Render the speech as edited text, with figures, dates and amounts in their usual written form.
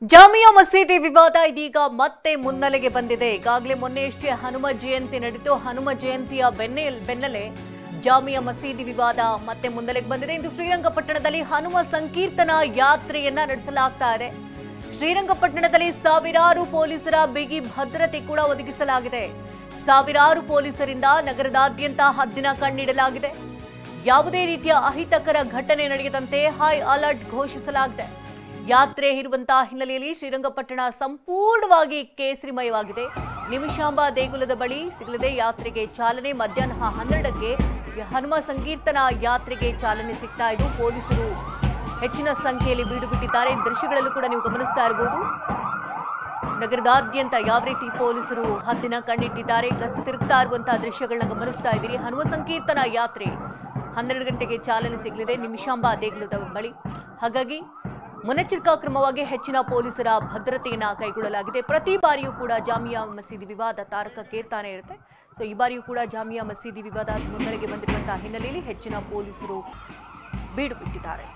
ಜಾಮಿಯಾ ಮಸೀದಿ ವಿವಾದ ಇದೀಗ ಮತ್ತೆ ಮುನ್ನೆಲೆಗೆ ಬಂದಿದೆ. ಈಗಾಗಲೇ ಮೊನ್ನೆಯಷ್ಟೇ ಹನುಮ ಜಯಂತಿ ನಡೆಯಿತು. ಹನುಮ ಜಯಂತಿಯ ಬೆನ್ನಲ್ಲೇ ಜಾಮಿಯಾ ಮಸೀದಿ ವಿವಾದ ಮತ್ತೆ ಮುನ್ನೆಲೆಗೆ ಬಂದಿದೆ. ಇಂದು ಶ್ರೀರಂಗಪಟ್ಟಣದಲ್ಲಿ ಹನುಮ ಸಂಕೀರ್ತನಾ ಯಾತ್ರೆಯನ್ನ ನಡೆಸಲಾಗ್ತಾ ಇದೆ. ಶ್ರೀರಂಗಪಟ್ಟಣದಲ್ಲಿ ಸಾವಿರಾರು ಪೊಲೀಸರ ಬಿಗಿ ಭದ್ರತೆ ಕೂಡ ಒದಗಿಸಲಾಗಿದೆ. ಸಾವಿರಾರು ಪೊಲೀಸರಿಂದ ನಗರದಾದ್ಯಂತ ಹದ್ದಿನ ಕಣ್ಣಿಡಲಾಗಿದೆ. ಯಾವುದೇ ರೀತಿಯ ಅಹಿತಕರ ಘಟನೆ ನಡೆಯದಂತೆ ಹೈ ಅಲರ್ಟ್ ಘೋಷಿಸಲಾಗಿದೆ. ಯಾತ್ರೆ ಇರುವಂತಹ ಹಿನ್ನೆಲೆಯಲ್ಲಿ ಶ್ರೀರಂಗಪಟ್ಟಣ ಸಂಪೂರ್ಣವಾಗಿ ಕೇಸರಿಮಯವಾಗಿದೆ. ನಿಮಿಷಾಂಬ ದೇಗುಲದ ಬಳಿ ಸಿಗಲಿದೆ ಯಾತ್ರೆಗೆ ಚಾಲನೆ. ಮಧ್ಯಾಹ್ನ 12ಕ್ಕೆ ಹನುಮ ಸಂಕೀರ್ತನಾ ಯಾತ್ರೆಗೆ ಚಾಲನೆ ಸಿಗ್ತಾ ಇದ್ದು ಪೊಲೀಸರು ಹೆಚ್ಚಿನ ಸಂಖ್ಯೆಯಲ್ಲಿ ಬೀಡು ಬಿಟ್ಟಿದ್ದಾರೆ. ದೃಶ್ಯಗಳಲ್ಲೂ ಕೂಡ ನೀವು ಗಮನಿಸ್ತಾ ಇರಬಹುದು. ನಗರದಾದ್ಯಂತ ಯಾವ ರೀತಿ ಪೊಲೀಸರು ಹದ್ದಿನ ಕಣ್ಣಿಟ್ಟಿದ್ದಾರೆ, ಗಸ್ತು ತಿರುಗ್ತಾ ಇರುವಂತಹ ದೃಶ್ಯಗಳನ್ನ ಗಮನಿಸ್ತಾ ಇದ್ದೀರಿ. ಹನುಮ ಸಂಕೀರ್ತನಾ ಯಾತ್ರೆ 12 ಗಂಟೆಗೆ ಚಾಲನೆ ಸಿಗಲಿದೆ ನಿಮಿಷಾಂಬ ದೇಗುಲದ ಬಳಿ. ಹಾಗಾಗಿ ಮುನ್ನೆಚ್ಚರಿಕಾ ಕ್ರಮವಾಗಿ ಹೆಚ್ಚಿನ ಪೊಲೀಸರ ಭದ್ರತೆಯನ್ನ ಕೈಗೊಳ್ಳಲಾಗಿದೆ. ಪ್ರತಿ ಬಾರಿಯೂ ಕೂಡ ಜಾಮಿಯಾ ಮಸೀದಿ ವಿವಾದ ತಾರಕಕ್ಕೇರ್ತಾನೆ ಇರುತ್ತೆ. ಸೊ ಈ ಬಾರಿಯೂ ಕೂಡ ಜಾಮಿಯಾ ಮಸೀದಿ ವಿವಾದ ಮುನ್ನೆಲೆಗೆ ಬಂದಿರುವಂತಹ ಹಿನ್ನೆಲೆಯಲ್ಲಿ ಹೆಚ್ಚಿನ ಪೊಲೀಸರು ಬೀಡು ಬಿಟ್ಟಿದ್ದಾರೆ.